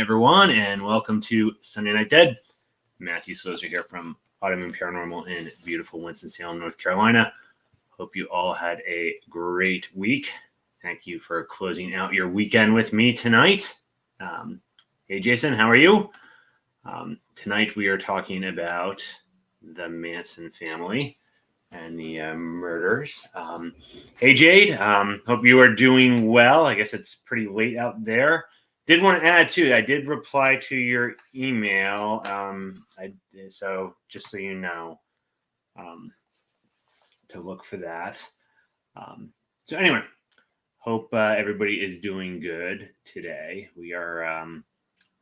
everyone, and welcome to Sunday Night Dead. Matthew Slozer here from Autoimmune Paranormal in beautiful Winston-Salem, North Carolina. Hope you all had a great week. Thank you for closing out your weekend with me tonight. Hey, Jason, how are you? Tonight we are talking about the Manson family and the murders. Hey, Jade, hope you are doing well. I guess it's pretty late out there. Did want to add, too, I did reply to your email. So just so you know, to look for that. So anyway, hope everybody is doing good today. We are,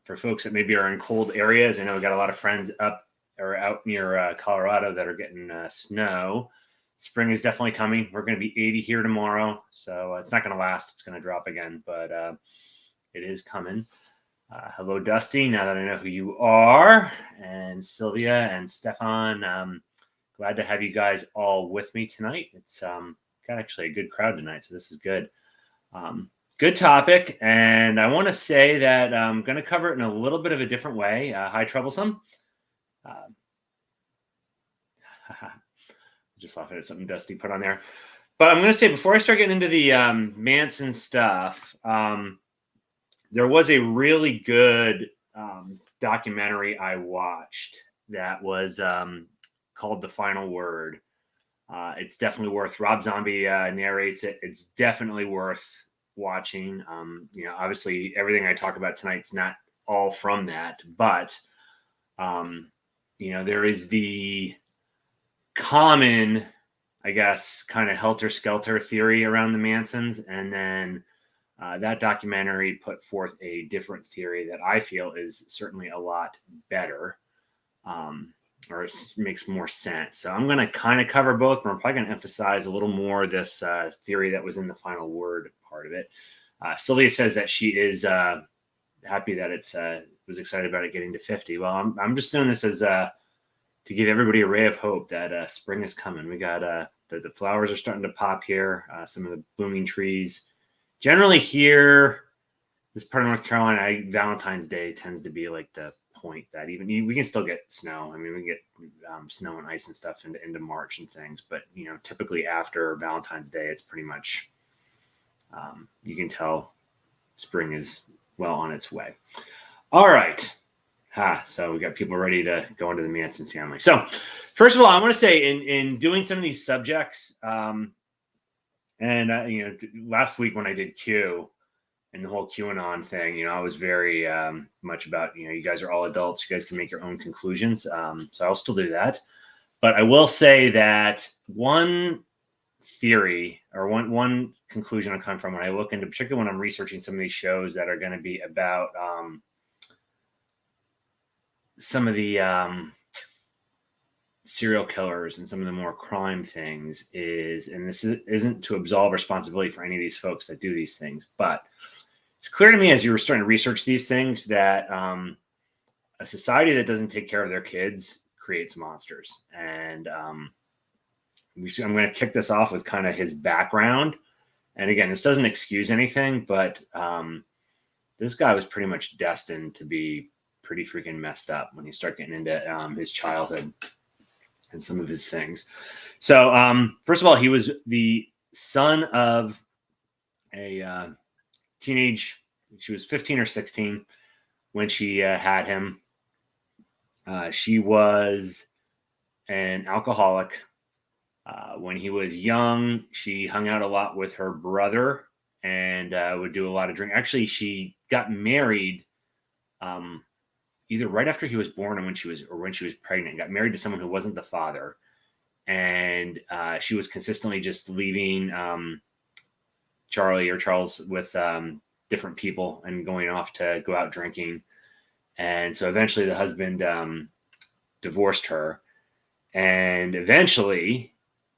for folks that maybe are in cold areas, I know we got a lot of friends up or out near Colorado that are getting snow. Spring is definitely coming. We're going to be 80 here tomorrow, so it's not going to last. It's going to drop again, but it is coming. Hello, Dusty, now that I know who you are, and Sylvia and Stefan. Glad to have you guys all with me tonight. It's got actually a good crowd tonight, so this is good. Good topic, and I want to say that I'm going to cover it in a little bit of a different way. Hi, Troublesome. Just laughing at something Dusty put on there. But I'm going to say, before I start getting into the Manson stuff, there was a really good documentary I watched that was called The Final Word. It's definitely worth, Rob Zombie narrates it. It's definitely worth watching. Obviously everything I talk about tonight's not all from that, but there is the common, I guess, kind of Helter Skelter theory around the Mansons. And then that documentary put forth a different theory that I feel is certainly a lot better, or it makes more sense. So I'm going to kind of cover both, but I'm probably going to emphasize a little more this theory that was in the Final Word part of it. Sylvia says that she is happy that was excited about it getting to 50. Well, I'm just doing this as to give everybody a ray of hope that spring is coming. We got the flowers are starting to pop here. Some of the blooming trees. Generally here, this part of North Carolina, Valentine's Day tends to be like the point that even we can still get snow. I mean, we get snow and ice and stuff into March and things, but typically after Valentine's Day, it's pretty much you can tell spring is well on its way. All right. So we got people ready to go into the Manson family. So first of all, I want to say in doing some of these subjects, last week when I did Q and the whole QAnon thing, I was very much about, you guys are all adults. You guys can make your own conclusions. So I'll still do that. But I will say that one theory or one conclusion I come from when I look into, particularly when I'm researching some of these shows that are going to be about some of the serial killers and some of the more crime things is, and this isn't to absolve responsibility for any of these folks that do these things, but it's clear to me as you were starting to research these things that a society that doesn't take care of their kids creates monsters. And I'm going to kick this off with kind of his background. And again, this doesn't excuse anything, but this guy was pretty much destined to be pretty freaking messed up when you start getting into his childhood and some of his things. So first of all, he was the son of a teenage, she was 15 or 16 when she had him. She was an alcoholic. When he was young, she hung out a lot with her brother and would do a lot of drink. Actually, she got married either right after he was born or when she was pregnant, got married to someone who wasn't the father. And she was consistently just leaving Charles with different people and going off to go out drinking. And so eventually the husband divorced her. And eventually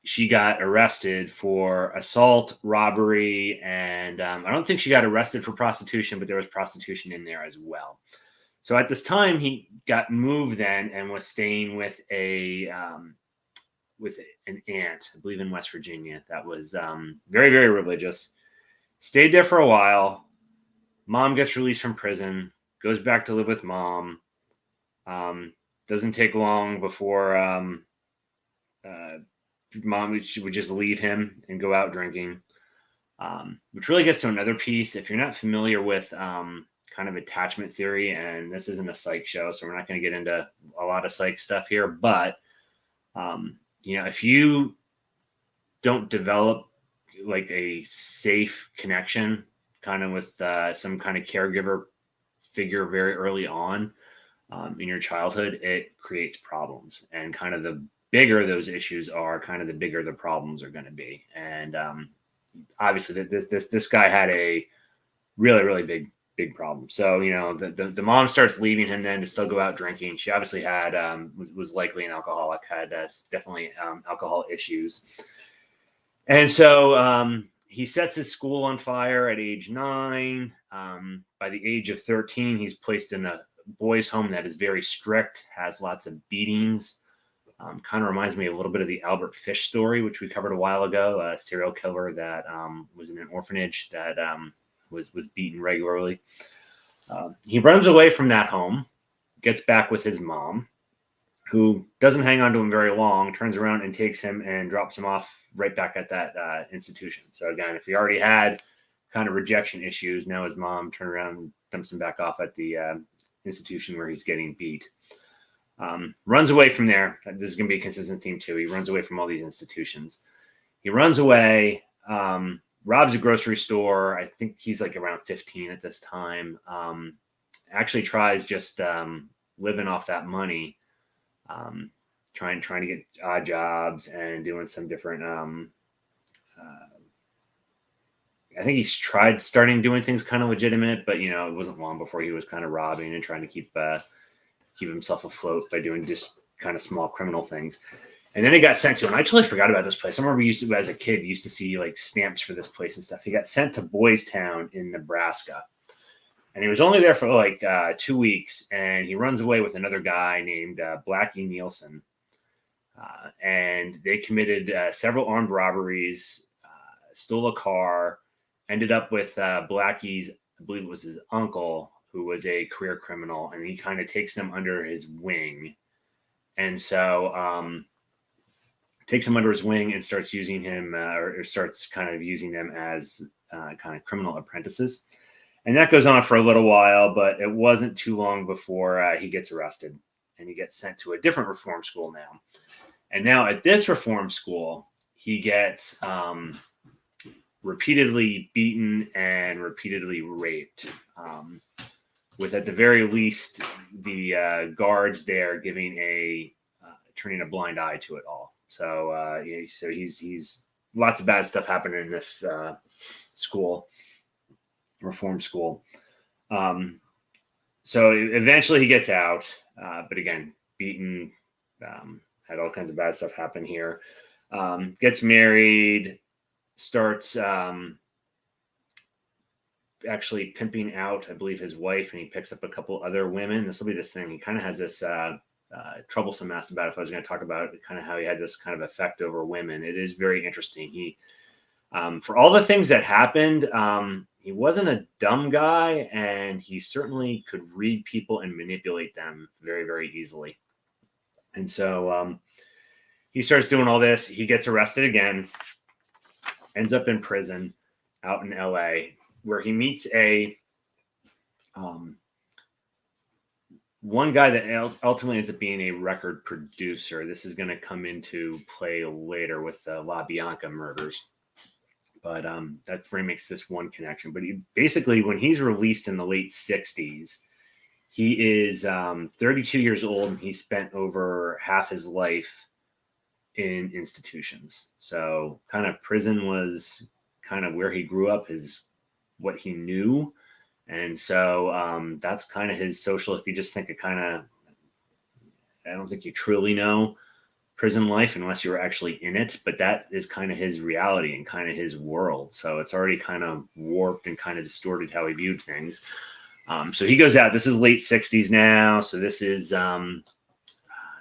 she got arrested for assault, robbery, and I don't think she got arrested for prostitution, but there was prostitution in there as well. So at this time, he got moved then and was staying with an aunt, I believe in West Virginia, that was very, very religious. Stayed there for a while. Mom gets released from prison. goes back to live with mom. Doesn't take long before mom would just leave him and go out drinking, which really gets to another piece. If you're not familiar with kind of attachment theory, and this isn't a psych show, so we're not going to get into a lot of psych stuff here, but if you don't develop like a safe connection kind of with some kind of caregiver figure very early on in your childhood, it creates problems. And kind of the bigger those issues are, kind of the bigger the problems are going to be. And obviously this guy had a really, really big problem. So, the mom starts leaving him then to still go out drinking. She obviously had, was likely an alcoholic, had definitely alcohol issues. And so he sets his school on fire at age 9. By the age of 13, he's placed in a boys' home that is very strict, has lots of beatings. Kind of reminds me a little bit of the Albert Fish story, which we covered a while ago, a serial killer that was in an orphanage that was beaten regularly. He runs away from that home, gets back with his mom, who doesn't hang on to him very long, turns around and takes him and drops him off right back at that institution. So again, if he already had kind of rejection issues, now his mom turned around and dumps him back off at the institution where he's getting beat. Runs away from there. This is going to be a consistent theme too. He runs away from all these institutions. He runs away, robs a grocery store. I think he's like around 15 at this time. Actually tries just living off that money. Trying to get odd jobs and doing some different. I think he's tried starting doing things kind of legitimate, but it wasn't long before he was kind of robbing and trying to keep himself afloat by doing just kind of small criminal things. And then he got sent to, and I totally forgot about this place. I remember as a kid, used to see like stamps for this place and stuff. He got sent to Boys Town in Nebraska. And he was only there for like 2 weeks, and he runs away with another guy named Blackie Nielsen. And they committed several armed robberies, stole a car, ended up with Blackie's, I believe it was his uncle, who was a career criminal, and he kind of takes them under his wing. And so takes him under his wing and starts using him or starts kind of using them as kind of criminal apprentices. And that goes on for a little while, but it wasn't too long before he gets arrested and he gets sent to a different reform school now. And now at this reform school, he gets repeatedly beaten and repeatedly raped, with at the very least the guards there turning a blind eye to it all. So he's lots of bad stuff happening in this school. Reform school. So eventually he gets out, but again, beaten, had all kinds of bad stuff happen here. Gets married, starts actually pimping out, I believe, his wife, and he picks up a couple other women. This will be this thing. He kind of has this troublesome mess about it. If I was going to talk about it, kind of how he had this kind of effect over women. It is very interesting. He, for all the things that happened, he wasn't a dumb guy, and he certainly could read people and manipulate them very, very easily. And so he starts doing all this. He gets arrested again, ends up in prison out in LA, where he meets one guy that ultimately ends up being a record producer. This is going to come into play later with the La Bianca murders. But that's where he makes this one connection. But he basically, when he's released in the late 60s, he is 32 years old, and he spent over half his life in institutions. So kind of prison was kind of where he grew up, what he knew. And so that's kind of his social, if you just think of kind of, I don't think you truly know prison life unless you were actually in it, but that is kind of his reality and kind of his world. So it's already kind of warped and kind of distorted how he viewed things. So he goes out. This is late 60s now. So this is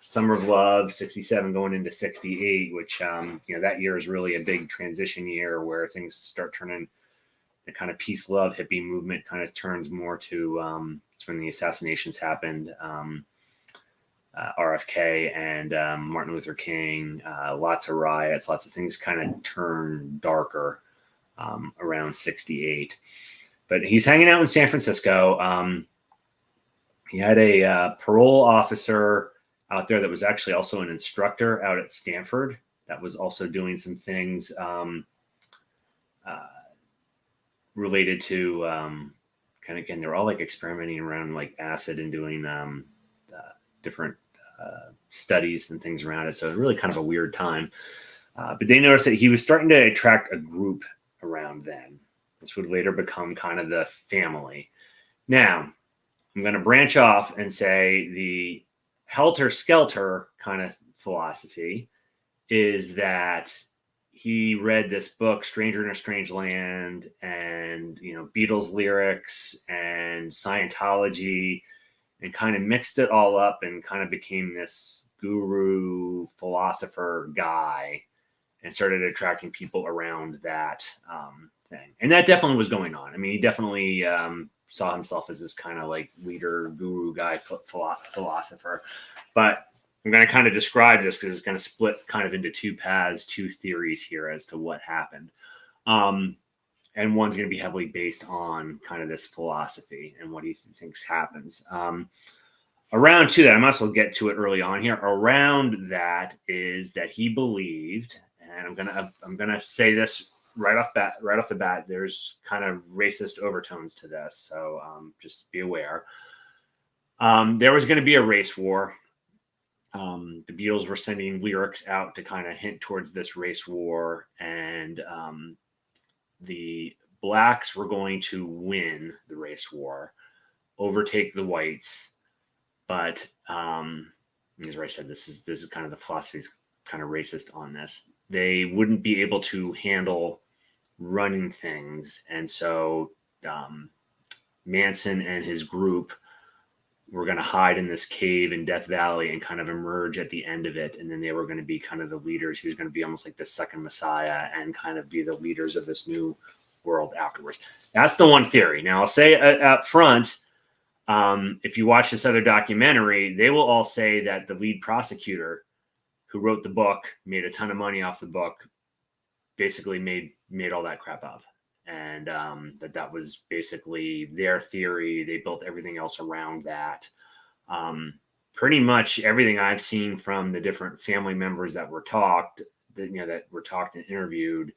Summer of Love, 67 going into 68, which, that year is really a big transition year where things start turning the kind of peace, love, hippie movement kind of turns more to it's when the assassinations happened. RFK and Martin Luther King, lots of riots, lots of things kind of turn darker around 68. But he's hanging out in San Francisco. He had a parole officer out there that was actually also an instructor out at Stanford that was also doing some things related to kind of, again, they're all like experimenting around like acid and doing different studies and things around it. So really kind of a weird time. But they noticed that he was starting to attract a group around them. This would later become kind of the family. Now, I'm going to branch off and say the Helter Skelter kind of philosophy is that he read this book, Stranger in a Strange Land, and, you know, Beatles lyrics and Scientology, and kind of mixed it all up and kind of became this guru philosopher guy and started attracting people around that thing. And that definitely was going on. I mean, he definitely saw himself as this kind of like leader, guru guy, philosopher. But I'm going to kind of describe this because it's going to split kind of into two paths, two theories here as to what happened. And one's going to be heavily based on kind of this philosophy and what he thinks happens. Around to that, I might as well get to it early on here. Around that is that he believed, and I'm gonna say this right off the bat. There's kind of racist overtones to this, so just be aware. There was going to be a race war. The Beatles were sending lyrics out to kind of hint towards this race war, and the blacks were going to win the race war, overtake the whites. But as I said, this is kind of the philosophy's kind of racist on this. They wouldn't be able to handle running things, and so Manson and his group were going to hide in this cave in Death Valley and kind of emerge at the end of it. And then they were going to be kind of the leaders. He was going to be almost like the second Messiah and kind of be the leaders of this new world afterwards. That's the one theory. Now, I'll say up front, if you watch this other documentary, they will all say that the lead prosecutor who wrote the book, made a ton of money off the book, basically made all that crap up. And that was basically their theory. They built everything else around that. Pretty much everything I've seen from the different family members that were talked and interviewed,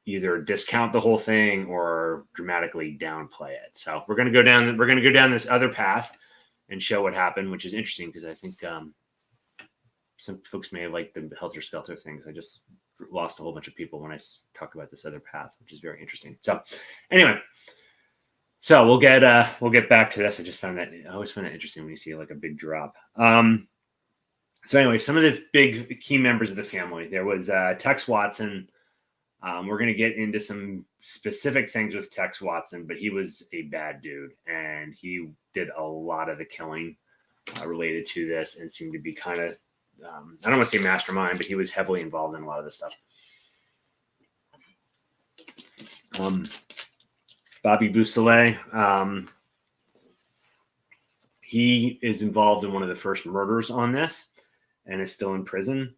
either discount the whole thing or dramatically downplay it. So we're going to go down this other path and show what happened, which is interesting because I think some folks may have liked the Helter Skelter things. I just lost a whole bunch of people when I talk about this other path, which is very interesting. So anyway, so we'll get back to this. I always find that interesting when you see like a big drop. So anyway, some of the big key members of the family, there was Tex Watson. We're going to get into some specific things with Tex Watson, but he was a bad dude and he did a lot of the killing related to this and seemed to be kind of, I don't want to say mastermind, but he was heavily involved in a lot of this stuff. Bobby Beausoleil, he is involved in one of the first murders on this and is still in prison.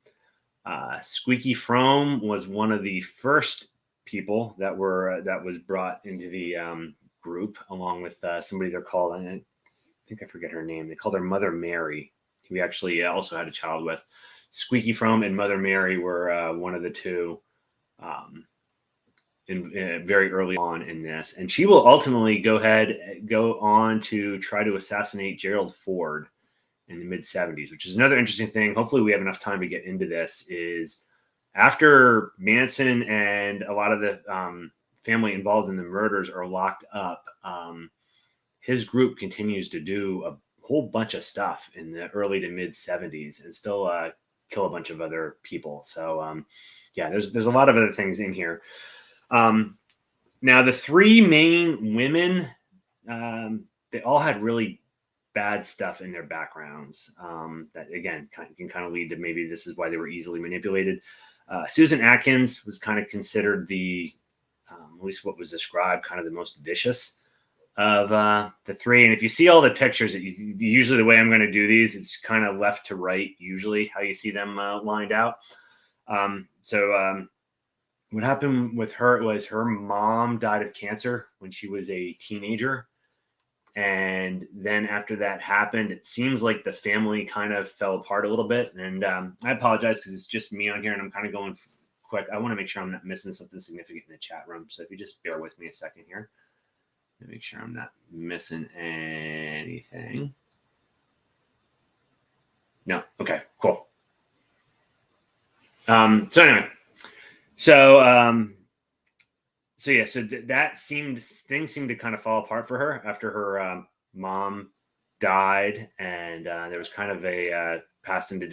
Squeaky Fromme was one of the first people that was brought into the group, along with somebody they're called, I think I forget her name. They called her Mother Mary. We actually also had a child with. Squeaky Fromme and Mother Mary were one of the two very early on in this. And she will ultimately go on to try to assassinate Gerald Ford in the mid-70s, which is another interesting thing. Hopefully we have enough time to get into this. Is after Manson and a lot of the family involved in the murders are locked up, his group continues to do a whole bunch of stuff in the early to mid 70s and still kill a bunch of other people. So yeah, there's a lot of other things in here. Now the three main women, they all had really bad stuff in their backgrounds that again can kind of lead to maybe this is why they were easily manipulated. Susan Atkins was kind of considered the at least what was described, kind of the most vicious of the three. And if you see all the pictures, usually the way I'm going to do these, it's kind of left to right, usually how you see them lined out. What happened with her was her mom died of cancer when she was a teenager. And then after that happened, it seems like the family kind of fell apart a little bit. And I apologize because it's just me on here and I'm kind of going quick. I want to make sure I'm not missing something significant in the chat room. So if you just bear with me a second here, make sure I'm not missing anything. No. Okay, cool. So things seemed to kind of fall apart for her after her mom died, and there was kind of a passed into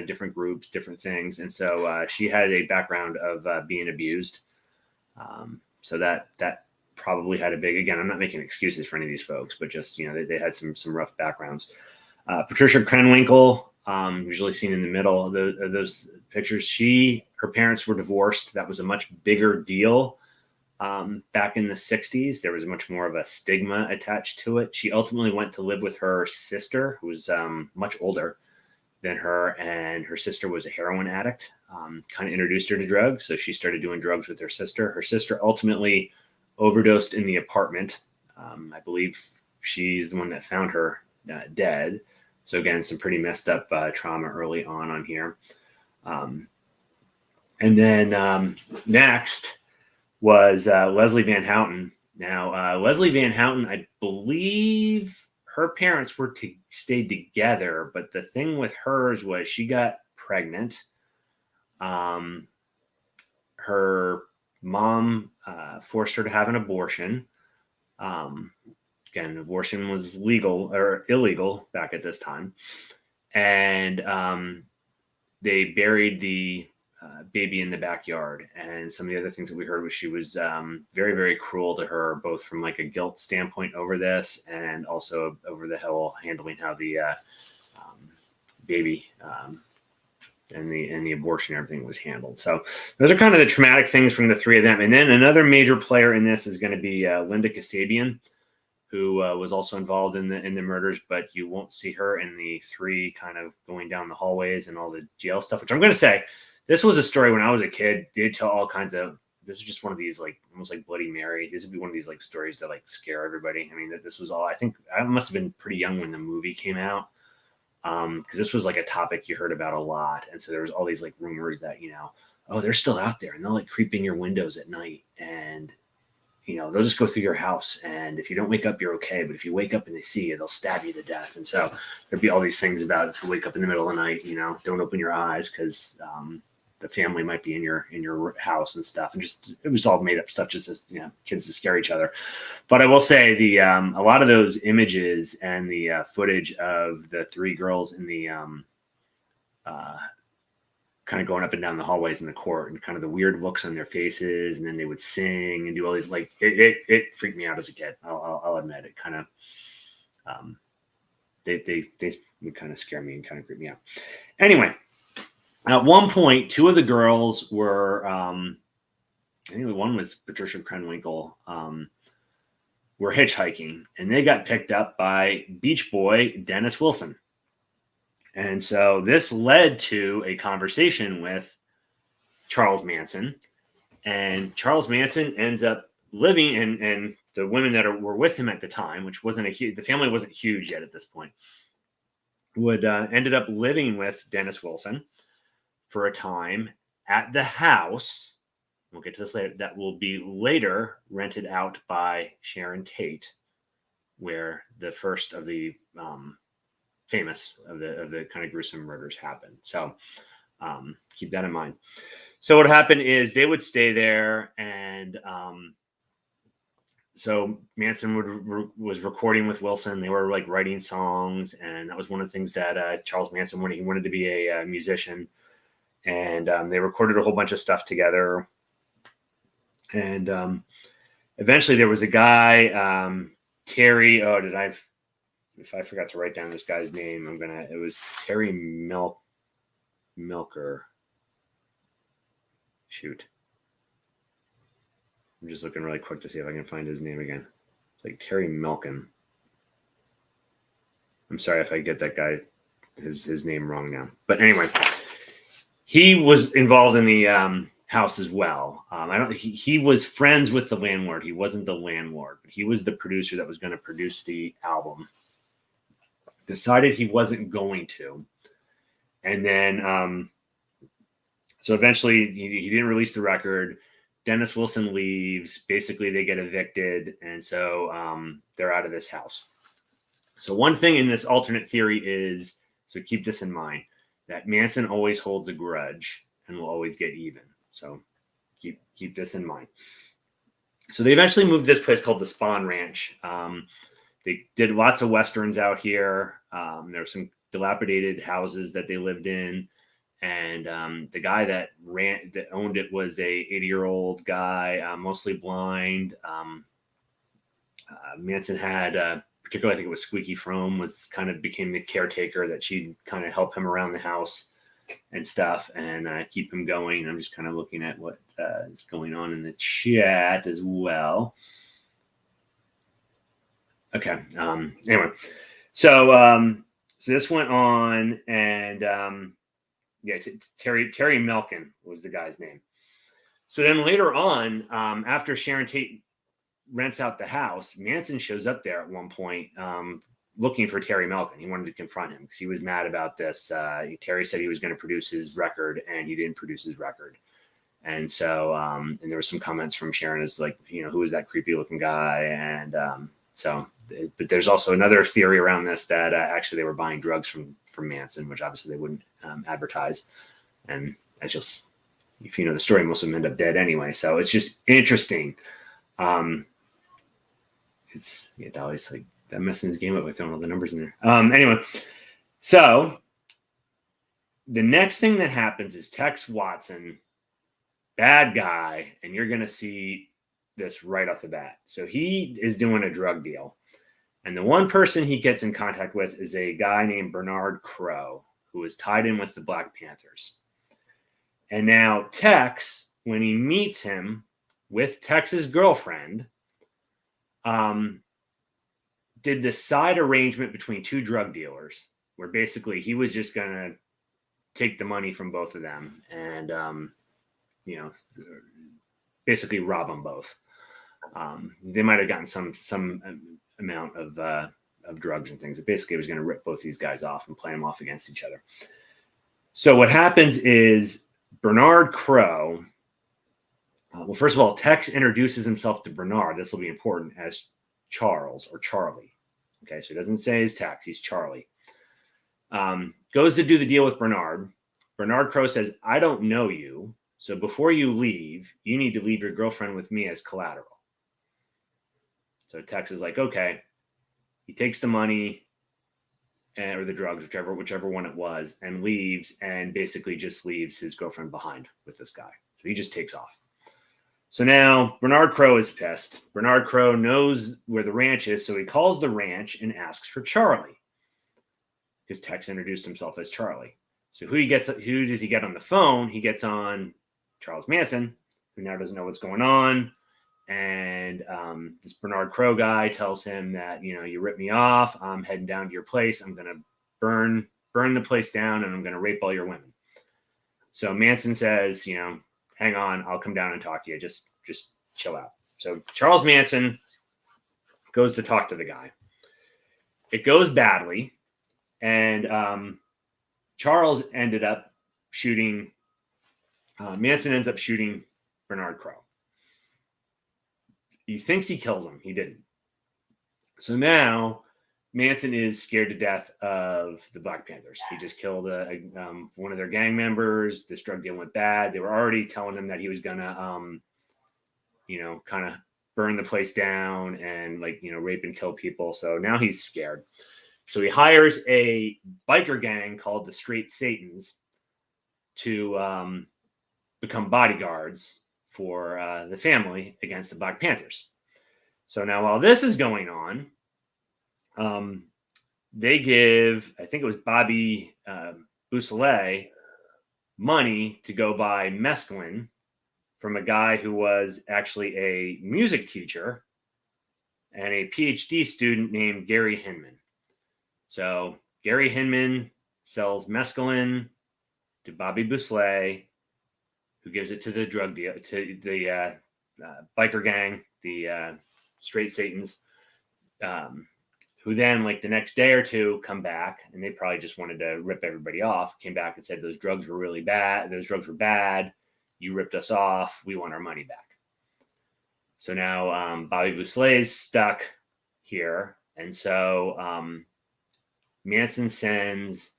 different groups, different things, and so she had a background of being abused. So that probably had a big. Again, I'm not making excuses for any of these folks, but just they had some rough backgrounds. Patricia Krenwinkel, usually seen in the middle of those pictures. Her parents were divorced. That was a much bigger deal. Back in the 60s, there was much more of a stigma attached to it. She ultimately went to live with her sister, who was much older than her, and her sister was a heroin addict. Kind of introduced her to drugs, so she started doing drugs with her sister. Her sister ultimately overdosed in the apartment. I believe she's the one that found her dead. So again, some pretty messed up trauma early on here. And then next was Leslie Van Houten. Now, Leslie Van Houten, I believe her parents were to stay together, but the thing with hers was she got pregnant. Her mom forced her to have an abortion. Again, abortion was legal or illegal back at this time. And they buried the baby in the backyard. And some of the other things that we heard was she was very, very cruel to her, both from like a guilt standpoint over this and also over the whole handling how the baby and the abortion and everything was handled. So those are kind of the traumatic things from the three of them. And then another major player in this is going to be Linda Kasabian, who was also involved in the murders, but you won't see her in the three kind of going down the hallways and all the jail stuff, which I'm going to say, this was a story when I was a kid. They'd tell all kinds of, this is just one of these like, almost like Bloody Mary. These would be one of these like stories that like scare everybody. I mean, this was all, I think I must have been pretty young when the movie came out. Because this was like a topic you heard about a lot. And so there was all these like rumors that, oh, they're still out there and they'll like creep in your windows at night and, they'll just go through your house. And if you don't wake up, you're okay. But if you wake up and they see you, they'll stab you to death. And so there'd be all these things about if you wake up in the middle of the night, don't open your eyes because the family might be in your house and stuff. And just, it was all made up stuff, just as, kids to scare each other. But I will say a lot of those images and the footage of the three girls in the kind of going up and down the hallways in the court and kind of the weird looks on their faces. And then they would sing and do all these, like, it freaked me out as a kid. I'll admit it kind of, they would kind of scare me and kind of creep me out. Anyway, at one point, two of the girls were, I think one was Patricia Krenwinkel, were hitchhiking, and they got picked up by Beach Boy Dennis Wilson. And so this led to a conversation with Charles Manson, and Charles Manson ends up living, and the women that were with him at the time, which wasn't the family wasn't huge yet at this point, ended up living with Dennis Wilson for a time at the house. We'll get to this later. That will be later rented out by Sharon Tate, where the first of the famous of the kind of gruesome murders happened. So keep that in mind. So what happened is they would stay there, and so Manson was recording with Wilson. They were like writing songs, and that was one of the things that Charles Manson wanted. He wanted to be a musician, and they recorded a whole bunch of stuff together. And eventually there was a guy, Terry. If I forgot to write down this guy's name, it was Terry Milker. Shoot. I'm just looking really quick to see if I can find his name again. It's like Terry Melkin. I'm sorry if I get that guy his name wrong now. But anyway, he was involved in the house as well. He was friends with the landlord. He wasn't the landlord, but he was the producer that was going to produce the album. Decided he wasn't going to. And then so eventually he didn't release the record. Dennis Wilson leaves. Basically, they get evicted. And so they're out of this house. So one thing in this alternate theory is, so keep this in mind, that Manson always holds a grudge and will always get even. So keep this in mind. So they eventually moved to this place called the Spawn Ranch. They did lots of Westerns out here. There were some dilapidated houses that they lived in. And the guy that owned it was a 80-year-old guy, mostly blind. Manson had, particularly I think it was Squeaky Frome, became the caretaker that she'd kind of help him around the house and stuff and keep him going. I'm just kind of looking at what is going on in the chat as well. Okay. Anyway, so this went on, and Terry Melkin was the guy's name. So then later on, after Sharon Tate rents out the house, Manson shows up there at one point looking for Terry Melkin. He wanted to confront him because he was mad about this. Terry said he was going to produce his record, and he didn't produce his record. And so, and there were some comments from Sharon as like, who is that creepy looking guy? And but there's also another theory around this that actually they were buying drugs from Manson, which obviously they wouldn't advertise. And that's just, if you know the story, most of them end up dead anyway. So it's just interesting. It's always like that messing his game up by throwing all the numbers in there. Anyway, so the next thing that happens is Tex Watson, bad guy, and you're going to see this right off the bat. So he is doing a drug deal. And the one person he gets in contact with is a guy named Bernard Crow, who is tied in with the Black Panthers. And now Tex, when he meets him with Tex's girlfriend, did this side arrangement between two drug dealers where basically he was just going to take the money from both of them and, basically rob them both. They might have gotten some amount of drugs and things, but basically it was going to rip both these guys off and play them off against each other. So what happens is Bernard Crow, well, first of all, Tex introduces himself to Bernard. This will be important, as Charles or Charlie. Okay, so he doesn't say he's Tex, he's Charlie. Goes to do the deal with Bernard. Bernard Crow says, I don't know you, so before you leave, you need to leave your girlfriend with me as collateral. So Tex is like, okay. He takes the money or the drugs, whichever one it was, and leaves, and basically just leaves his girlfriend behind with this guy. So he just takes off. So now Bernard Crow is pissed. Bernard Crow knows where the ranch is, so he calls the ranch and asks for Charlie, because Tex introduced himself as Charlie. So who does he get on the phone? He gets on Charles Manson, who now doesn't know what's going on. And this Bernard Crow guy tells him that, you ripped me off. I'm heading down to your place. I'm going to burn the place down, and I'm going to rape all your women. So Manson says, hang on, I'll come down and talk to you. Just chill out. So Charles Manson goes to talk to the guy. It goes badly. And Charles ended up shooting, Manson ends up shooting Bernard Crow. He thinks he kills him. He didn't. So now Manson is scared to death of the Black Panthers. He just killed one of their gang members. This drug deal went bad. They were already telling him that he was going to, kind of burn the place down and rape and kill people. So now he's scared. So he hires a biker gang called the Straight Satans to become bodyguards for the family against the Black Panthers. So now while this is going on, they give, I think it was Bobby Beausoleil, money to go buy mescaline from a guy who was actually a music teacher and a PhD student named Gary Hinman. So Gary Hinman sells mescaline to Bobby Bousselet, who gives it to the drug deal, to the biker gang, the Straight Satans, who then, like the next day or two, come back, and they probably just wanted to rip everybody off. Came back and said those drugs were really bad. Those drugs were bad. You ripped us off. We want our money back. So now Bobby Bousselet is stuck here, and so Manson sends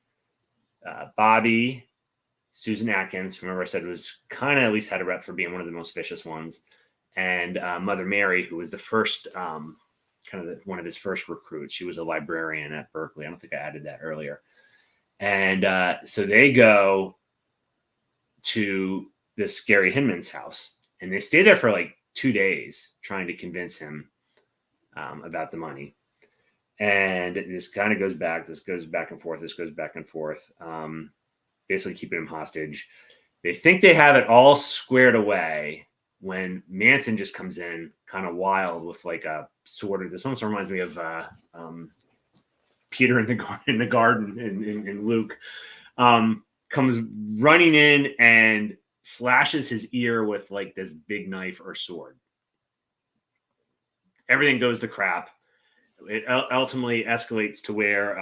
Bobby, Susan Atkins, remember I said was kind of at least had a rep for being one of the most vicious ones, and Mother Mary, who was the first one of his first recruits. She was a librarian at Berkeley. I don't think I added that earlier. And so they go to this Gary Hinman's house, and they stay there for like 2 days trying to convince him about the money. And this kind of goes back. This goes back and forth. This goes back and forth. Basically keeping him hostage. They think they have it all squared away when Manson just comes in kind of wild with like a sword. This almost reminds me of Peter in the garden in Luke. Comes running in and slashes his ear with like this big knife or sword. Everything goes to crap. It ultimately escalates to where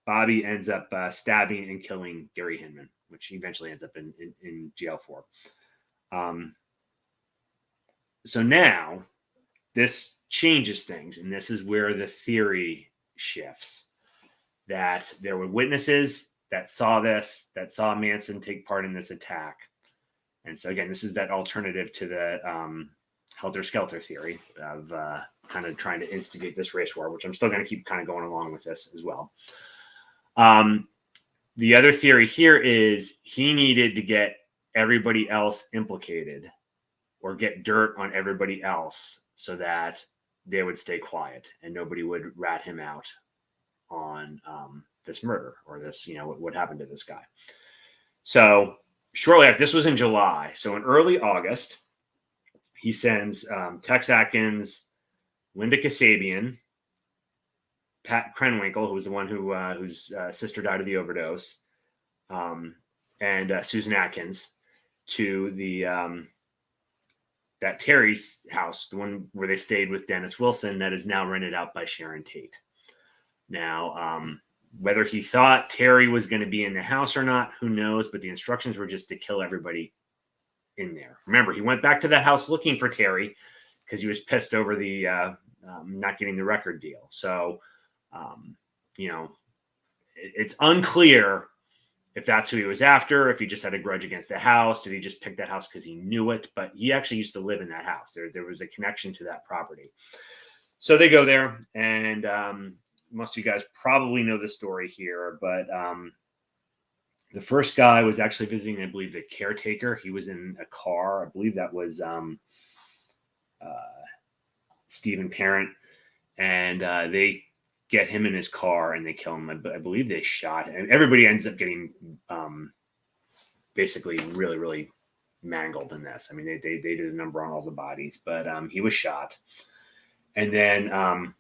Bobby ends up stabbing and killing Gary Hinman, which he eventually ends up in jail for. So now this changes things, and this is where the theory shifts. That there were witnesses that saw this, that saw Manson take part in this attack. And so again, this is that alternative to the Helter Skelter theory of kind of trying to instigate this race war, which I'm still going to keep kind of going along with this as well. The other theory here is he needed to get everybody else implicated or get dirt on everybody else so that they would stay quiet and nobody would rat him out on this murder or this, what happened to this guy. So shortly after, this was in July. So in early August, he sends Tex Atkins, Linda Kasabian, Pat Krenwinkel, who was the one whose sister died of the overdose, and Susan Atkins to the that Terry's house, the one where they stayed with Dennis Wilson, that is now rented out by Sharon Tate. Now, whether he thought Terry was going to be in the house or not, who knows? But the instructions were just to kill everybody in there. Remember, he went back to that house looking for Terry because he was pissed over the not getting the record deal. So, it's unclear if that's who he was after, if he just had a grudge against the house. Did he just pick that house because he knew it? But he actually used to live in that house. There was a connection to that property. So they go there, and most of you guys probably know the story here, but the first guy was actually visiting, I believe, the caretaker. He was in a car. I believe that was Stephen Parent, and they get him in his car and they kill him. I believe they shot him. Everybody ends up getting basically really, really mangled in this. I mean, they did a number on all the bodies, but he was shot. And then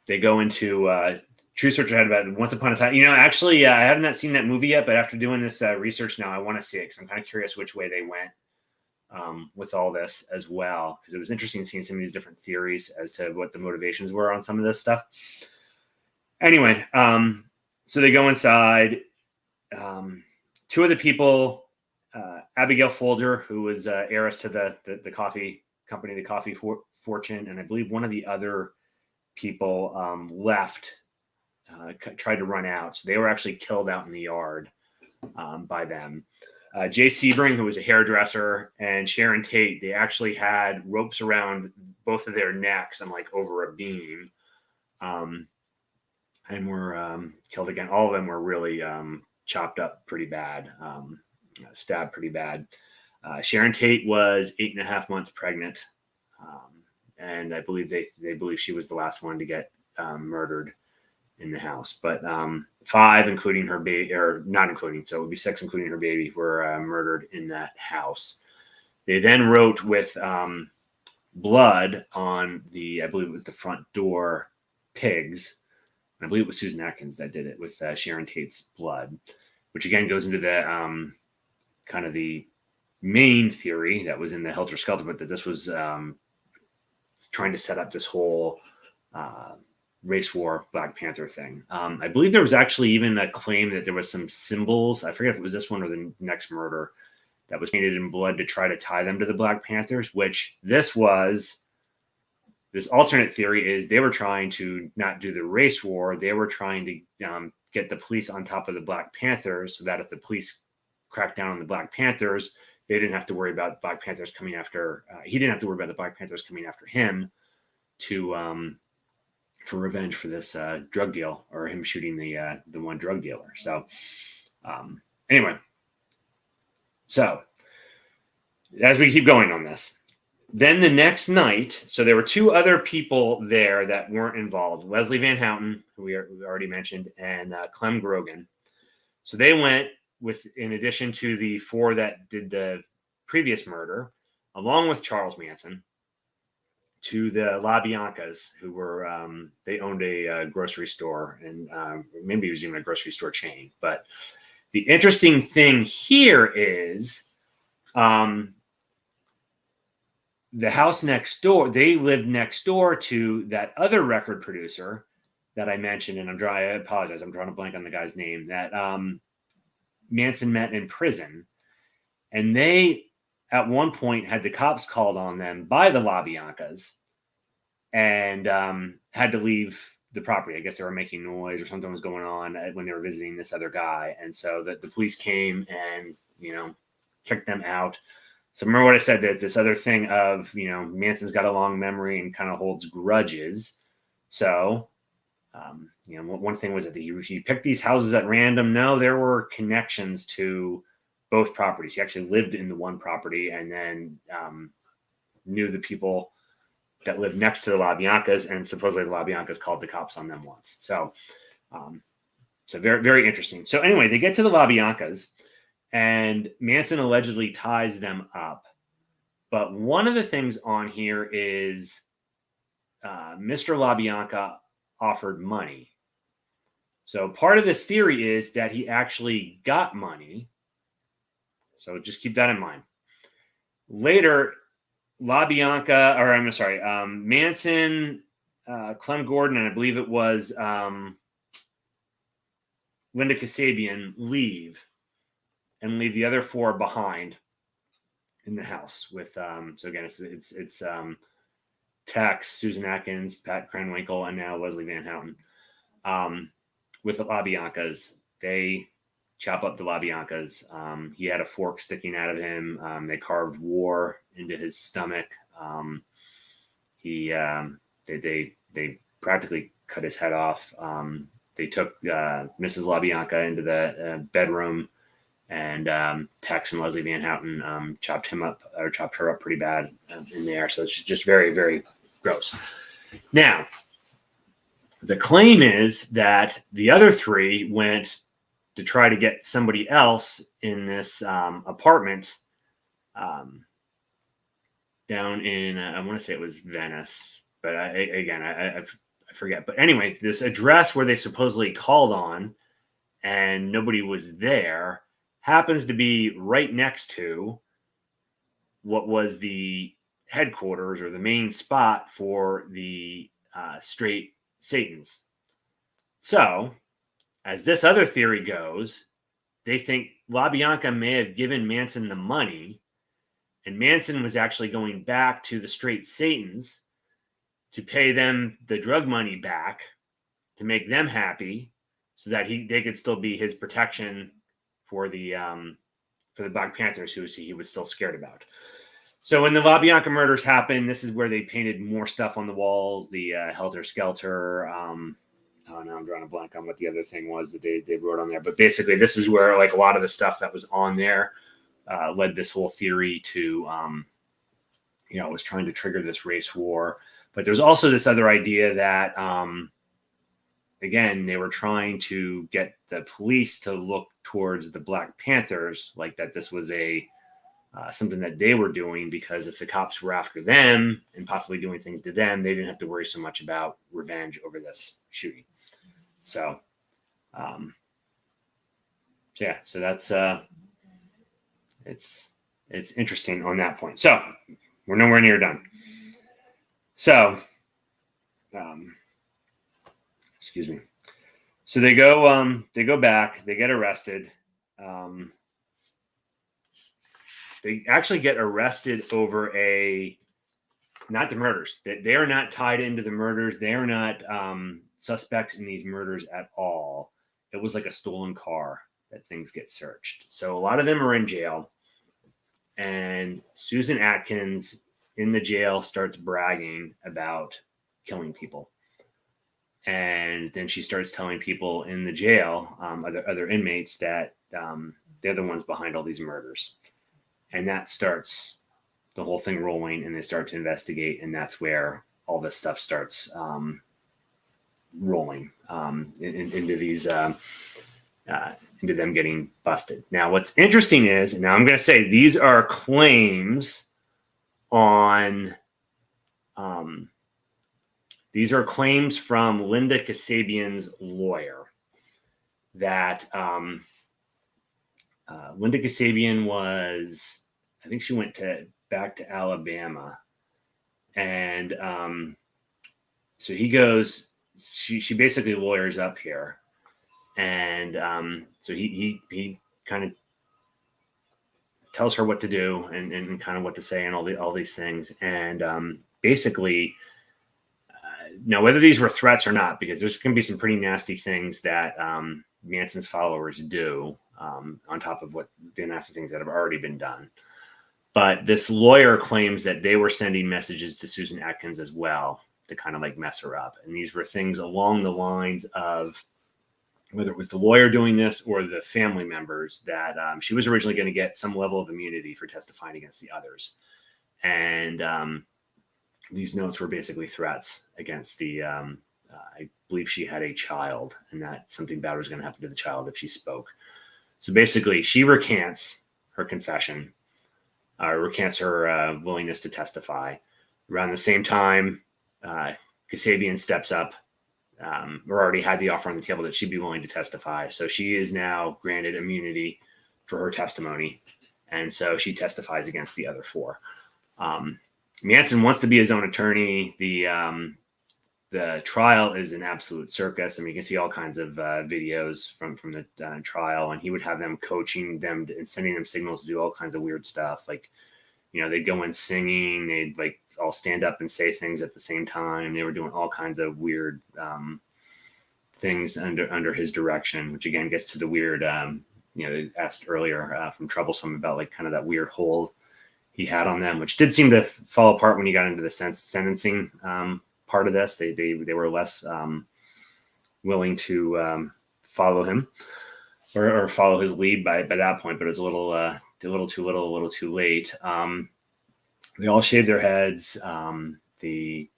they go into True Search I had about Once Upon a Time. Actually, I have not seen that movie yet, but after doing this research now, I want to see it because I'm kind of curious which way they went with all this as well, because it was interesting seeing some of these different theories as to what the motivations were on some of this stuff. Anyway, so they go inside. Two of the people, Abigail Folger, who was heiress to the coffee company, the Coffee Fortune, and I believe one of the other people left, tried to run out. So they were actually killed out in the yard by them. Jay Sebring, who was a hairdresser, and Sharon Tate, they actually had ropes around both of their necks and like over a beam, and were killed again. All of them were really chopped up pretty bad, stabbed pretty bad. Sharon Tate was 8.5 months pregnant, and I believe they believe she was the last one to get murdered in the house. But 5, including her baby, or not including, so it would be 6, including her baby, were murdered in that house. They then wrote with blood on I believe it was the front door pigs. And I believe it was Susan Atkins that did it with Sharon Tate's blood, which again goes into the kind of the main theory that was in the Helter Skelter, but that this was trying to set up this whole race war Black Panther thing. I believe there was actually even a claim that there was some symbols. I forget if it was this one or the next murder that was painted in blood to try to tie them to the Black Panthers, which this alternate theory is they were trying to not do the race war. They were trying to get the police on top of the Black Panthers so that if the police cracked down on the Black Panthers, they didn't have to worry about Black Panthers coming after. He didn't have to worry about the Black Panthers coming after him to for revenge for this drug deal or him shooting the one drug dealer. So anyway, so as we keep going on this. Then the next night, so there were two other people there that weren't involved, Leslie Van Houten, who we already mentioned, and Clem Grogan. So they went with, in addition to the four that did the previous murder, along with Charles Manson, to the La Biancas, who were, they owned a grocery store, and maybe it was even a grocery store chain. But the interesting thing here is, the house next door, they lived next door to that other record producer that I mentioned. And I apologize, I'm drawing a blank on the guy's name that Manson met in prison. And they, at one point, had the cops called on them by the La Biancas and had to leave the property. I guess they were making noise or something was going on when they were visiting this other guy. And so the police came and, kicked them out. So remember what I said, that this other thing of, Manson's got a long memory and kind of holds grudges. So, one thing was that he picked these houses at random. No, there were connections to both properties. He actually lived in the one property and then knew the people that lived next to the La Biancas, and supposedly the La Biancas called the cops on them once. So, very, very interesting. So anyway, they get to the La Biancas. And Manson allegedly ties them up. But one of the things on here is Mr. LaBianca offered money. So part of this theory is that he actually got money. So just keep that in mind. Later, Manson, Clem Gordon, and I believe it was Linda Kasabian leave the other four behind in the house with, so again, it's Tex, Susan Atkins, Pat Krenwinkel, and now Leslie Van Houten. With the La Biancas, they chop up the La Biancas. He had a fork sticking out of him. They carved war into his stomach. They practically cut his head off. They took Mrs. La Bianca into the bedroom. And Tex and Leslie Van Houten chopped her up pretty bad in there. So it's just very, very gross. Now, the claim is that the other three went to try to get somebody else in this apartment down in, I want to say it was Venice, but I forget. But anyway, this address where they supposedly called on and nobody was there happens to be right next to what was the headquarters or the main spot for the straight Satans. So, as this other theory goes, they think LaBianca may have given Manson the money, and Manson was actually going back to the straight Satans to pay them the drug money back to make them happy so that they could still be his protection for the Black Panthers, who he was still scared about. So when the LaBianca murders happened, this is where they painted more stuff on the walls, the Helter Skelter. Now I'm drawing a blank on what the other thing was that they wrote on there. But basically, this is where a lot of the stuff that was on there led this whole theory to, was trying to trigger this race war. But there's also this other idea that, again, they were trying to get the police to look towards the Black Panthers, like that this was a something that they were doing, because if the cops were after them and possibly doing things to them, they didn't have to worry so much about revenge over this shooting. So, so that's it's interesting on that point. So we're nowhere near done. So, excuse me. So they go back, they get arrested. They actually get arrested over not the murders. They are not tied into the murders. They are not suspects in these murders at all. It was like a stolen car that things get searched. So a lot of them are in jail. And Susan Atkins in the jail starts bragging about killing people. And then she starts telling people in the jail, other inmates, that they're the ones behind all these murders. And that starts the whole thing rolling, and they start to investigate. And that's where all this stuff starts rolling into these, into them getting busted. Now, what's interesting is, and now I'm going to say these are claims on, these are claims from Linda Kasabian's lawyer, that Linda Kasabian was, I think she went back to Alabama. And so he goes, she basically lawyers up here. And so he kind of tells her what to do and kind of what to say and all these things. And basically, now whether these were threats or not, because there's going to be some pretty nasty things that Manson's followers do on top of what the nasty things that have already been done. But this lawyer claims that they were sending messages to Susan Atkins as well to kind of like mess her up. And these were things along the lines of, whether it was the lawyer doing this or the family members, that she was originally going to get some level of immunity for testifying against the others. And these notes were basically threats against the, I believe she had a child, and that something bad was going to happen to the child if she spoke. So basically, she recants her confession, recants her willingness to testify. Around the same time, Kasabian steps up, or already had the offer on the table that she'd be willing to testify. So she is now granted immunity for her testimony. And so she testifies against the other four. Manson wants to be his own attorney. The trial is an absolute circus. I mean, you can see all kinds of videos from the trial, and he would have them coaching them and sending them signals to do all kinds of weird stuff. Like, you know, they'd go in singing, they'd like all stand up and say things at the same time. They were doing all kinds of weird things under his direction, which again gets to the weird, they asked earlier from Troublesome about like kind of that weird hold he had on them, which did seem to fall apart when he got into the sentencing part of this. They were less willing to follow him or follow his lead by that point, but it was a little too little, a little too late. They all shaved their heads. The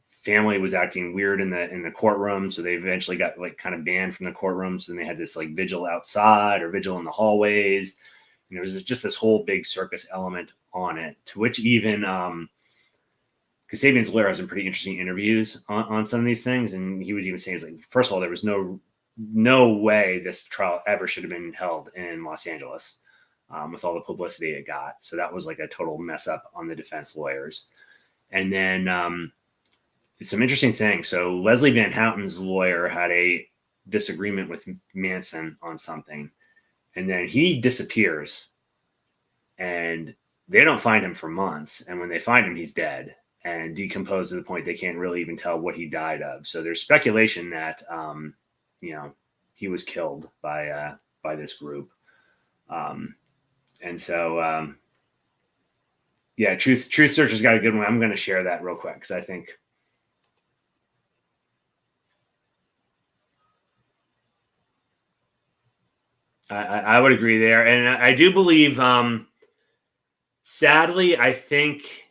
family was acting weird in the courtroom, so they eventually got like kind of banned from the courtrooms, and they had this like vigil outside or vigil in the hallways. And there was just this whole big circus element on it, to which even Kasabian's lawyer has some pretty interesting interviews on some of these things. And he was even saying, like, first of all, there was no way this trial ever should have been held in Los Angeles with all the publicity it got. So that was like a total mess up on the defense lawyers. And then some interesting things. So Leslie Van Houten's lawyer had a disagreement with Manson on something. And then he disappears, and they don't find him for months. And when they find him, he's dead and decomposed to the point they can't really even tell what he died of. So there's speculation that, he was killed by this group. And so, Truth Searcher's got a good one. I'm going to share that real quick because I think I would agree there. And I do believe, sadly, I think,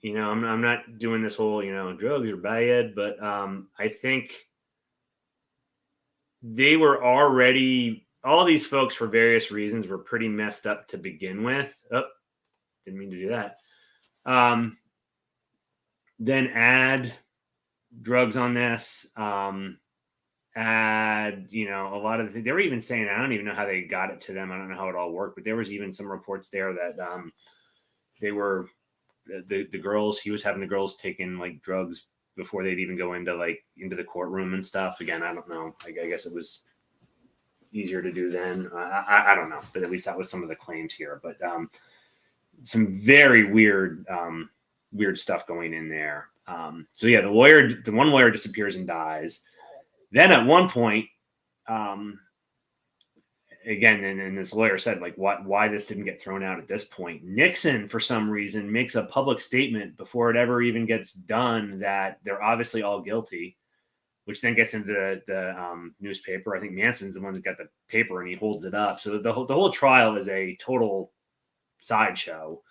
I'm not doing this whole, drugs are bad, but I think they were already all these folks, for various reasons, were pretty messed up to begin with. Oh, didn't mean to do that. Then add drugs on this. Add, a lot of they were even saying, I don't even know how they got it to them. I don't know how it all worked, but there was even some reports there that they were the girls. He was having the girls taking like drugs before they'd even go into the courtroom and stuff. Again, I don't know. I guess it was easier to do then. I don't know, but at least that was some of the claims here. But some very weird stuff going in there. So yeah, the one lawyer disappears and dies. Then at one point, again, and this lawyer said like why this didn't get thrown out at this point. Nixon, for some reason, makes a public statement before it ever even gets done that they're obviously all guilty, which then gets into the newspaper. I think Manson's the one that got the paper and he holds it up. So the whole trial is a total sideshow.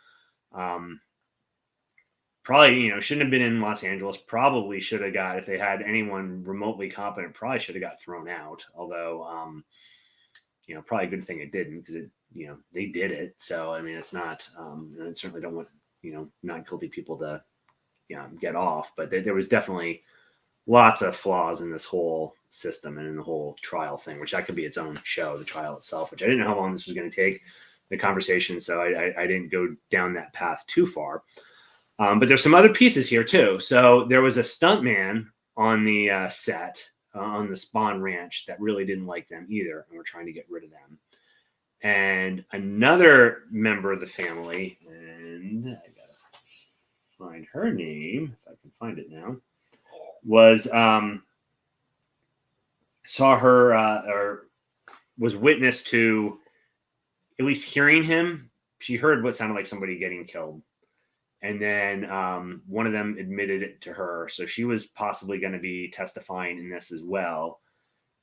Probably, shouldn't have been in Los Angeles. Probably should have got, if they had anyone remotely competent, probably should have got thrown out. Although, probably a good thing it didn't, because they did it. So, I mean, it's not, I certainly don't want, not guilty people to, get off. But there was definitely lots of flaws in this whole system and in the whole trial thing, which that could be its own show, the trial itself, which I didn't know how long this was going to take, the conversation. So I didn't go down that path too far. But there's some other pieces here too. So there was a stuntman on the set on the Spawn Ranch that really didn't like them either, and we're trying to get rid of them. And another member of the family, and I gotta find her name if I can find it now, was saw her or was witness to at least hearing him. She heard what sounded like somebody getting killed. And then one of them admitted it to her. So she was possibly going to be testifying in this as well.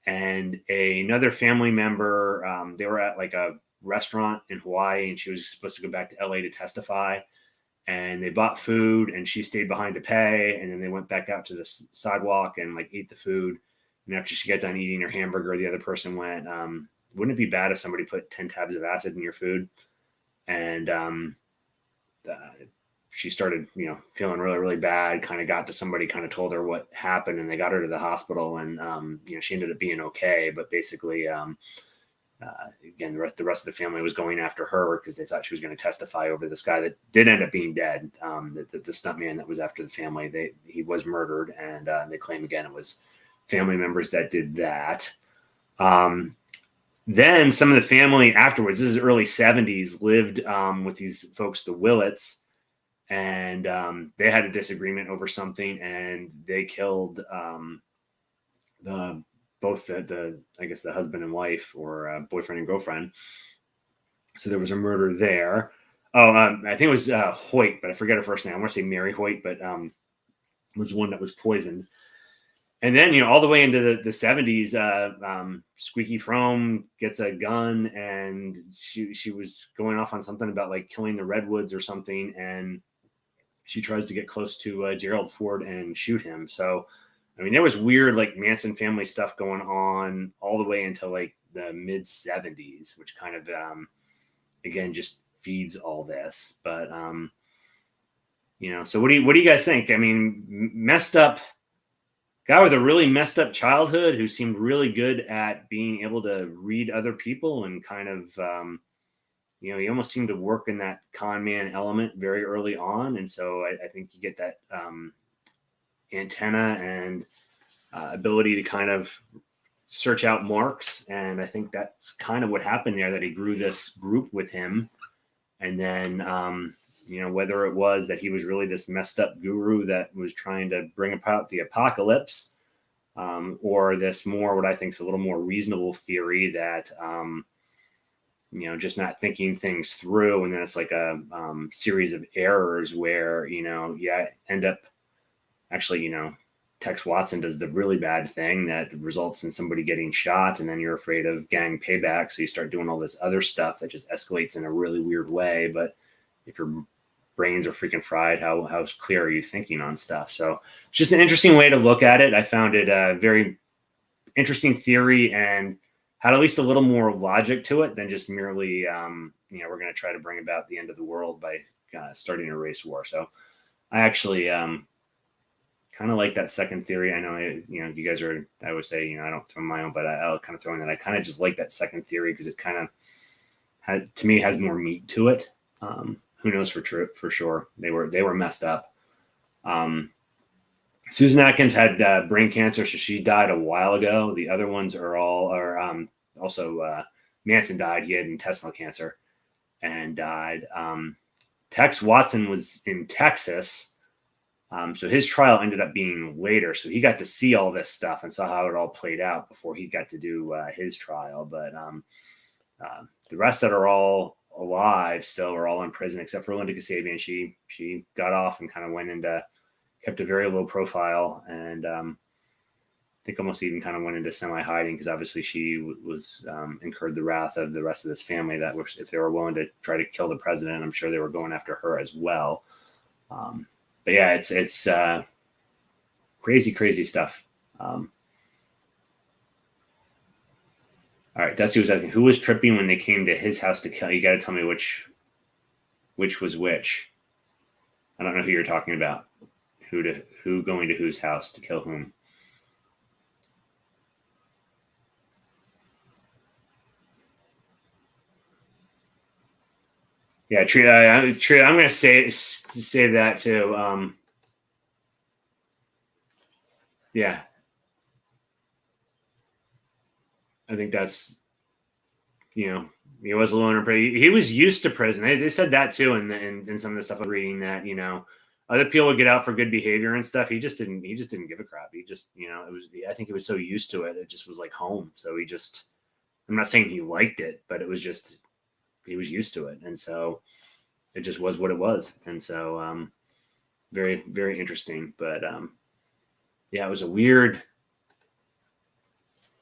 And another family member, they were at like a restaurant in Hawaii, and she was supposed to go back to LA to testify. And they bought food, and she stayed behind to pay. And then they went back out to the sidewalk and like ate the food. And after she got done eating her hamburger, the other person went, wouldn't it be bad if somebody put 10 tabs of acid in your food? And she started, feeling really, really bad, kind of got to somebody, kind of told her what happened, and they got her to the hospital, and, she ended up being okay. But basically, again, the rest of the family was going after her because they thought she was going to testify over this guy that did end up being dead. The stuntman that was after the family, he was murdered, and they claim again it was family members that did that. Then some of the family afterwards, this is early 70s, lived with these folks, the Willets. And they had a disagreement over something, and they killed both the husband and wife, or boyfriend and girlfriend. So there was a murder there. I think it was Hoyt, but I forget her first name. I want to say Mary Hoyt, but was one that was poisoned. And then, all the way into the 70s, Squeaky Fromme gets a gun, and she was going off on something about like killing the redwoods or something, and she tries to get close to Gerald Ford and shoot him. So, I mean, there was weird like Manson family stuff going on all the way until like the mid 70s, which kind of, again, just feeds all this. But, so what do you guys think? I mean, messed up guy with a really messed up childhood who seemed really good at being able to read other people and kind of, he almost seemed to work in that con man element very early on. And so I think you get that antenna and ability to kind of search out marks. And I think that's kind of what happened there, that he grew this group with him. And then, whether it was that he was really this messed up guru that was trying to bring about the apocalypse, or this more, what I think is a little more reasonable theory that, just not thinking things through. And then it's like a series of errors where, end up actually, Tex Watson does the really bad thing that results in somebody getting shot. And then you're afraid of gang payback. So you start doing all this other stuff that just escalates in a really weird way. But if your brains are freaking fried, how clear are you thinking on stuff? So it's just an interesting way to look at it. I found it a very interesting theory, and had at least a little more logic to it than just merely, we're going to try to bring about the end of the world by starting a race war. So I actually kind of like that second theory. I know, you guys are, I would say, I don't throw my own, but I'll kind of throw in that. I kind of just like that second theory because it kind of, to me, has more meat to it. Who knows for sure? They were messed up. Susan Atkins had brain cancer, so she died a while ago. The other ones are also Manson died. He had intestinal cancer and died. Tex Watson was in Texas, so his trial ended up being later. So he got to see all this stuff and saw how it all played out before he got to do his trial. But the rest that are all alive still are all in prison, except for Linda Kasabian. She got off and kind of kept a very low profile, and I think almost even kind of went into semi-hiding because obviously she was incurred the wrath of the rest of this family that if they were willing to try to kill the president, I'm sure they were going after her as well. But yeah, it's crazy stuff. All right, Dusty was asking, who was tripping when they came to his house to kill? You got to tell me which was which. I don't know who you're talking about. Who going to whose house to kill whom? Yeah, Tree. I'm going to say that too. Yeah, I think that's, he was a loner, but he was used to prison. They said that too, in some of the stuff I'm reading, that other people would get out for good behavior and stuff. He just didn't give a crap. He just, I think he was so used to it. It just was like home. So I'm not saying he liked it, but it was just, he was used to it. And so it just was what it was. And so, very, very interesting. But, yeah, it was a weird,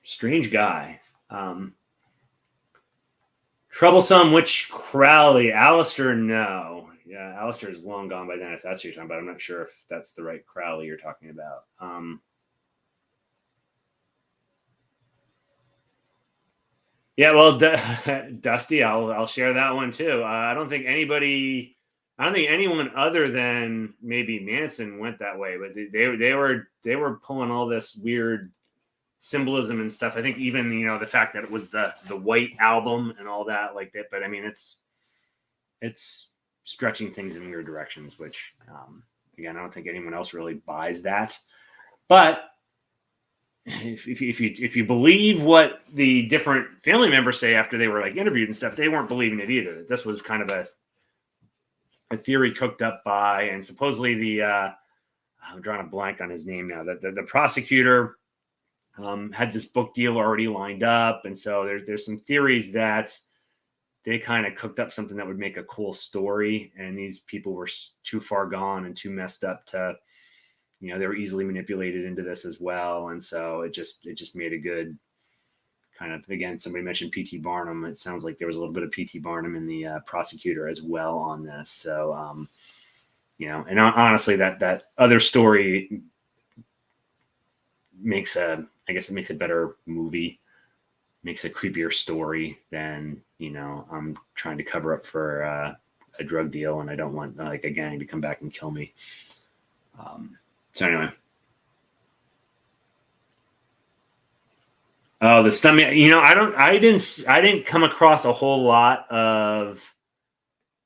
strange guy. Troublesome, which Crowley? Alistair, no. Yeah, Alistair is long gone by then, if that's what you're talking about. I'm not sure if that's the right Crowley you're talking about. Yeah, well, Dusty, I'll share that one too. I don't think anyone other than maybe Manson went that way, but they were pulling all this weird symbolism and stuff. I think even the fact that it was the White Album and all that like that. But I mean, it's stretching things in weird directions, which again, I don't think anyone else really buys that. But if you believe what the different family members say after they were like interviewed and stuff, they weren't believing it either. This was kind of a theory cooked up by, and supposedly I'm drawing a blank on his name now, that the prosecutor had this book deal already lined up. And so there's some theories that they kind of cooked up something that would make a cool story. And these people were too far gone and too messed up to, they were easily manipulated into this as well. And so it just made a good kind of, again, somebody mentioned P.T. Barnum. It sounds like there was a little bit of P.T. Barnum in the prosecutor as well on this. So, and honestly, that other story makes a better movie, makes a creepier story than, I'm trying to cover up for a drug deal and I don't want like a gang to come back and kill me. So anyway. Oh, the stomach, I didn't come across a whole lot of,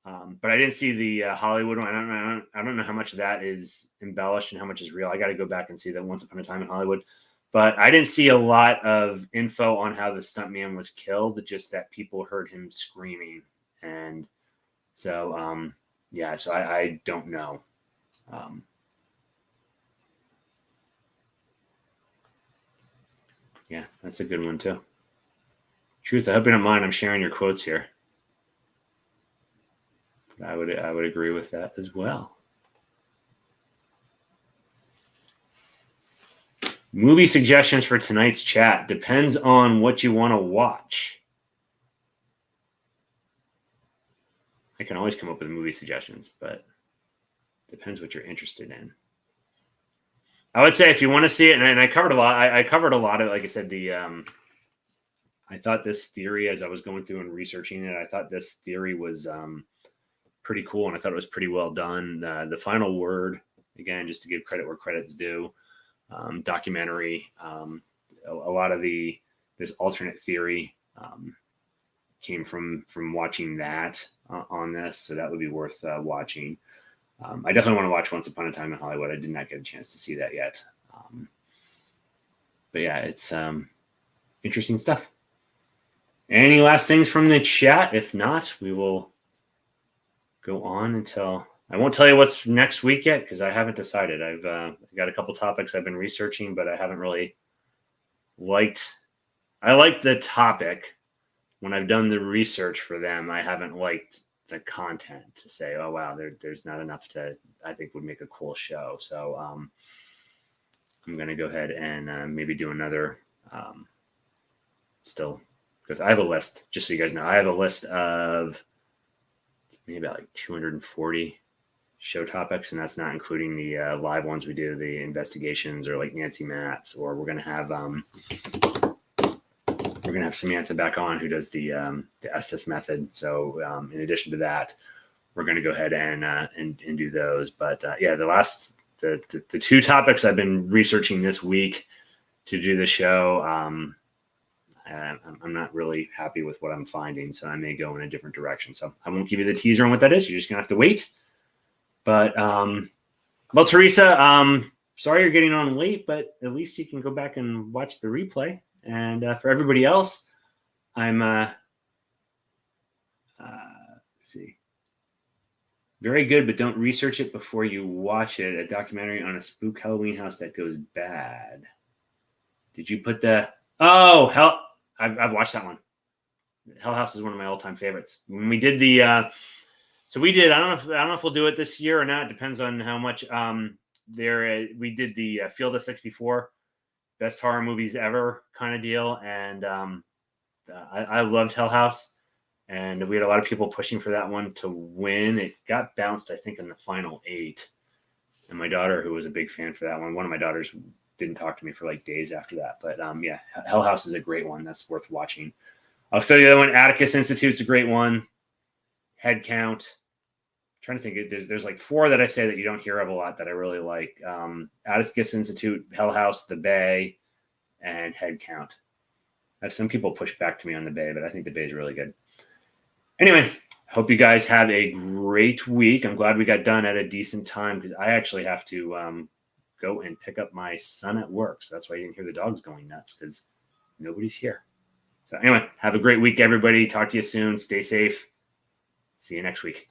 but I didn't see the Hollywood one. I don't know how much of that is embellished and how much is real. I got to go back and see that Once Upon a Time in Hollywood. But I didn't see a lot of info on how the stuntman was killed, just that people heard him screaming. And so, yeah, so I don't know. Yeah, that's a good one too. Truth, I hope you don't mind. I'm sharing your quotes here. I would agree with that as well. Movie suggestions for tonight's chat. Depends on what you want to watch. I can always come up with movie suggestions, but depends what you're interested in. I would say if you want to see it, and I covered a lot. I covered a lot of, like I said, I thought this theory, as I was going through and researching it, I thought this theory was pretty cool, and I thought it was pretty well done. The final word, again, just to give credit where credit's due, documentary. A lot of this alternate theory came from watching that on this, so that would be worth watching. I definitely want to watch Once Upon a Time in Hollywood. I did not get a chance to see that yet, but yeah, it's interesting stuff. Any last things from the chat? If not, we will go on until I won't tell you what's next week yet because I haven't decided. I've got a couple topics I've been researching, but I haven't really liked. I like the topic. When I've done the research for them, I haven't liked the content to say, oh, wow, there's not enough to, I think would make a cool show. So I'm going to go ahead and maybe do another still, because I have a list, just so you guys know, I have a list of maybe about like 240 show topics, and that's not including the live ones we do, the investigations or like Nancy Matz, or we're going to have Samantha back on who does the Estes method. So in addition to that, we're going to go ahead and do those. But yeah, the two topics I've been researching this week to do the show, I'm not really happy with what I'm finding, so I may go in a different direction. So I won't give you the teaser on what that is. You're just gonna have to wait. But well, Teresa, sorry you're getting on late, but at least you can go back and watch the replay. And for everybody else, I'm let's see, very good, but don't research it before you watch it. A documentary on a spook Halloween house that goes bad. Did you put the? Oh, hell. I've watched that one. Hell House is one of my all-time favorites. When we did the, so we did. I don't know if we'll do it this year or not. It depends on how much. We did the Field of 64, best horror movies ever kind of deal, and I loved Hell House, and we had a lot of people pushing for that one to win. It got bounced, I think, in the final 8, and my daughter, who was a big fan for that one of my daughters didn't talk to me for like days after that. But yeah, Hell House is a great one. That's worth watching. I'll tell you the other one. Atticus Institute's a great one. Head Count. I'm trying to think. There's like 4 that I say that you don't hear of a lot that I really like. Atticus Institute, Hell House, The Bay, and Head Count. I have some people push back to me on The Bay, but I think The Bay is really good. Anyway, hope you guys have a great week. I'm glad we got done at a decent time because I actually have to go and pick up my son at work. So that's why you didn't hear the dogs going nuts, because nobody's here. So anyway, have a great week, everybody. Talk to you soon. Stay safe. See you next week.